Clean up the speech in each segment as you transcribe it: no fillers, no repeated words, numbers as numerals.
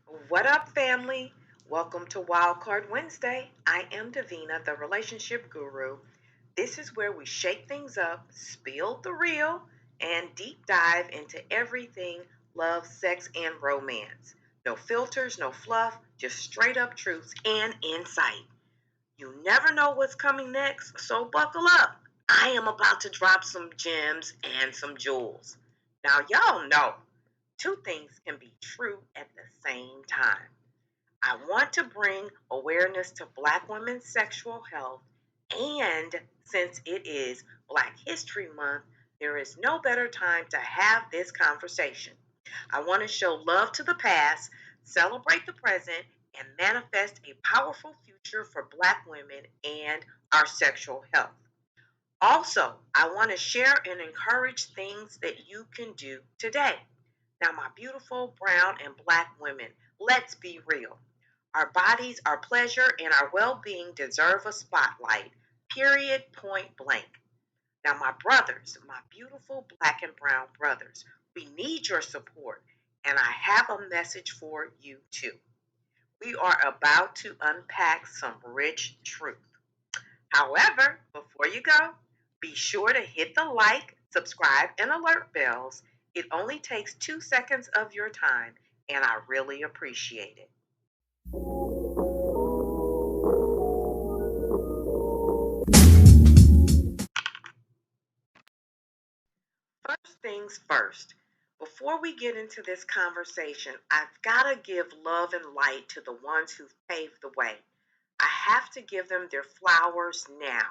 What up, family? Welcome to Wildcard Wednesday. I am Davina, the relationship guru. This is where we shake things up, spill the real, and deep dive into everything love, sex, and romance. No filters, no fluff, just straight up truths and insight. You never know what's coming next, so buckle up. I am about to drop some gems and some jewels. Now, y'all know two things can be true at the same time. I want to bring awareness to Black women's sexual health, and since it is Black History Month, there is no better time to have this conversation. I want to show love to the past, celebrate the present, and manifest a powerful future for Black women and our sexual health. Also, I want to share and encourage things that you can do today. Now, my beautiful brown and Black women, let's be real. Our bodies, our pleasure, and our well being deserve a spotlight, period, point blank. Now, my brothers, my beautiful Black and brown brothers, we need your support, and I have a message for you too. We are about to unpack some rich truth. However, before you go, be sure to hit the like, subscribe, and alert bells. It only takes 2 seconds of your time, and I really appreciate it. First things first, before we get into this conversation, I've got to give love and light to the ones who've paved the way. I have to give them their flowers now.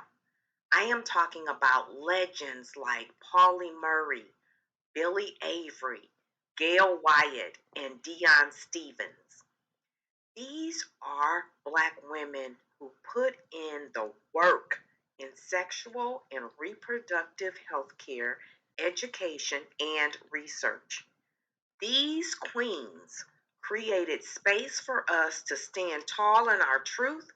I am talking about legends like Pauli Murray, Billy Avery, Gail Wyatt, and Dion Stevens. These are Black women who put in the work in sexual and reproductive health care, education, and research. These queens created space for us to stand tall in our truth,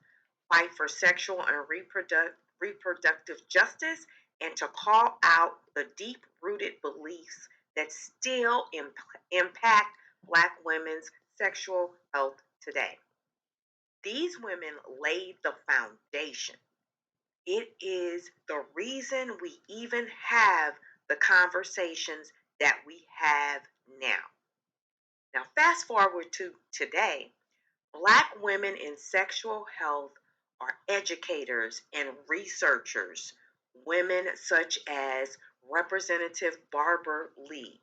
fight for sexual and reproductive justice, and to call out the deep rooted beliefs that still impact Black women's sexual health today. These women laid the foundation. It is the reason we even have the conversations that we have now. Now, fast forward to today, Black women in sexual health are educators and researchers, women such as Representative Barbara Lee,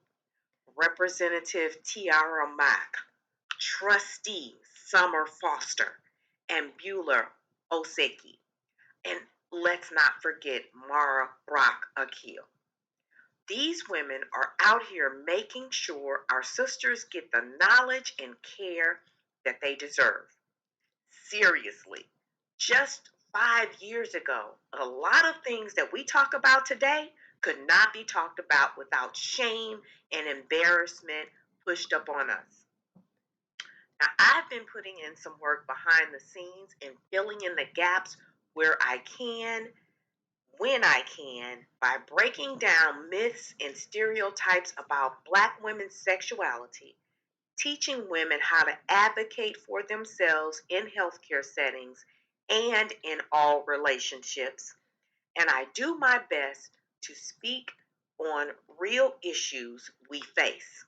Representative Tiara Mack, Trustee Summer Foster, and Beulah Oseki. And let's not forget Mara Brock Akil. These women are out here making sure our sisters get the knowledge and care that they deserve. Seriously, just 5 years ago, a lot of things that we talk about today could not be talked about without shame and embarrassment pushed up on us. Now, I've been putting in some work behind the scenes and filling in the gaps where I can, when I can, by breaking down myths and stereotypes about Black women's sexuality, teaching women how to advocate for themselves in healthcare settings and in all relationships. And I do my best to speak on real issues we face.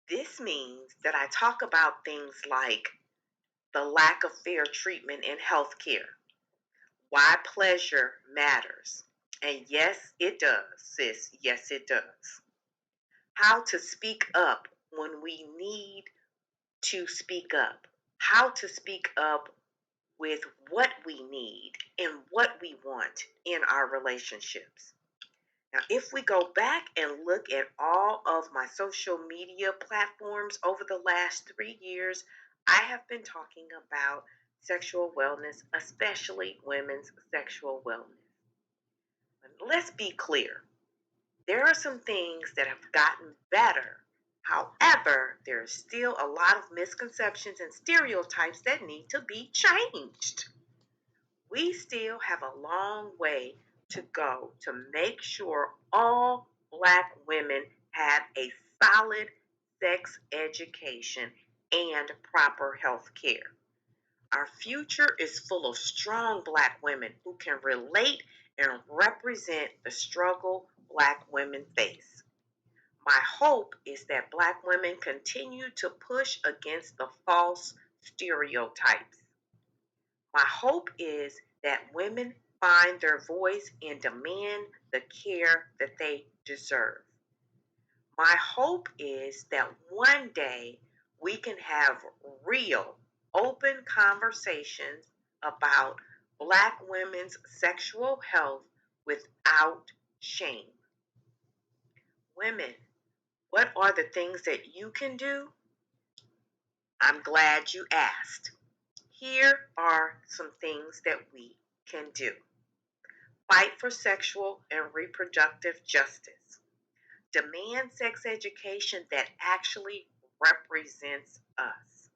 This means that I talk about things like the lack of fair treatment in healthcare, why pleasure matters. And yes, it does, sis. Yes, it does. How to speak up when we need to speak up. How to speak up with what we need and what we want in our relationships. Now, if we go back and look at all of my social media platforms over the last 3 years, I have been talking about sexual wellness, especially women's sexual wellness. Let's be clear, there are some things that have gotten better. However, there's still a lot of misconceptions and stereotypes that need to be changed. We still have a long way to go to make sure all Black women have a solid sex education and proper health care. Our future is full of strong Black women who can relate and represent the struggle Black women face. My hope is that Black women continue to push against the false stereotypes. My hope is that women find their voice and demand the care that they deserve. My hope is that one day we can have real, open conversations about Black women's sexual health without shame. Women, what are the things that you can do? I'm glad you asked. Here are some things that we can do. Fight for sexual and reproductive justice. Demand sex education that actually represents us.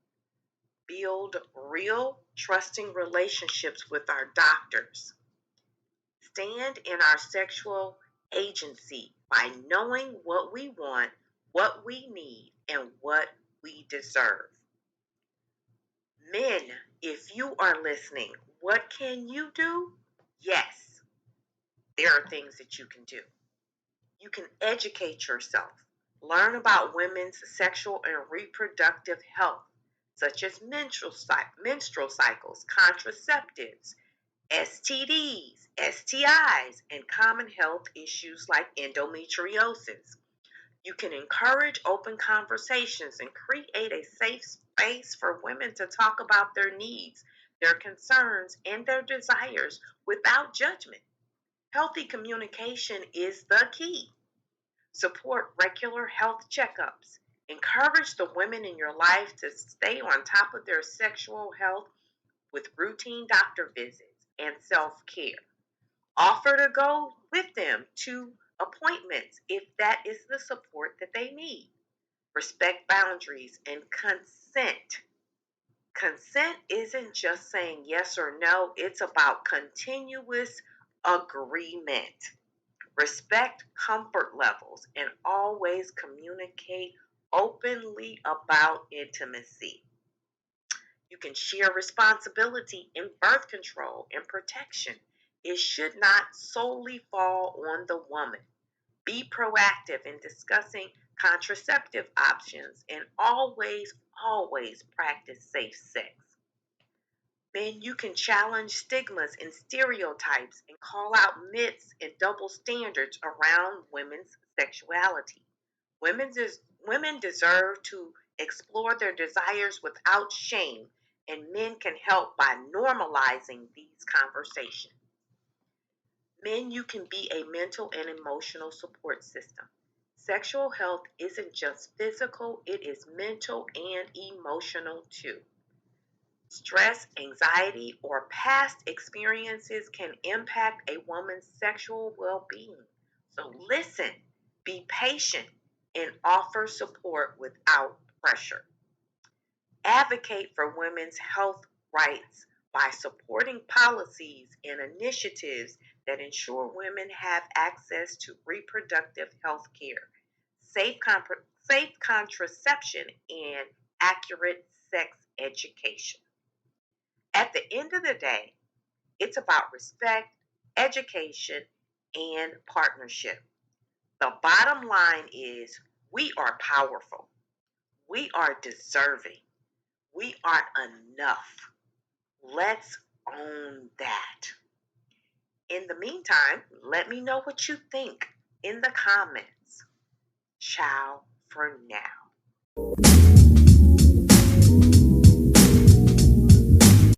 Build real, trusting relationships with our doctors. Stand in our sexual agency by knowing what we want, what we need, and what we deserve. Men, if you are listening, what can you do? Yes, there are things that you can do. You can educate yourself. Learn about women's sexual and reproductive health, such as menstrual cycles, contraceptives, STDs, STIs, and common health issues like endometriosis. You can encourage open conversations and create a safe space for women to talk about their needs, their concerns, and their desires without judgment. Healthy communication is the key. Support regular health checkups. Encourage the women in your life to stay on top of their sexual health with routine doctor visits and self care. Offer to go with them to appointments if that is the support that they need. Respect boundaries and consent. Consent isn't just saying yes or no, it's about continuous agreement. Respect comfort levels and always communicate openly about intimacy. You can share responsibility in birth control and protection. It should not solely fall on the woman. Be proactive in discussing contraceptive options and always practice safe sex. Then you can challenge stigmas and stereotypes and call out myths and double standards around women's sexuality. Women deserve to explore their desires without shame, and men can help by normalizing these conversations. Men, you can be a mental and emotional support system. Sexual health isn't just physical, it is mental and emotional too. Stress, anxiety, or past experiences can impact a woman's sexual well being. So listen, be patient, and offer support without pressure. Advocate for women's health rights by supporting policies and initiatives that ensure women have access to reproductive health care, safe, safe contraception, and accurate sex education. At the end of the day, it's about respect, education, and partnership. The bottom line is we are powerful, we are deserving, we are enough. Let's own that. In the meantime, let me know what you think in the comments. Ciao for now.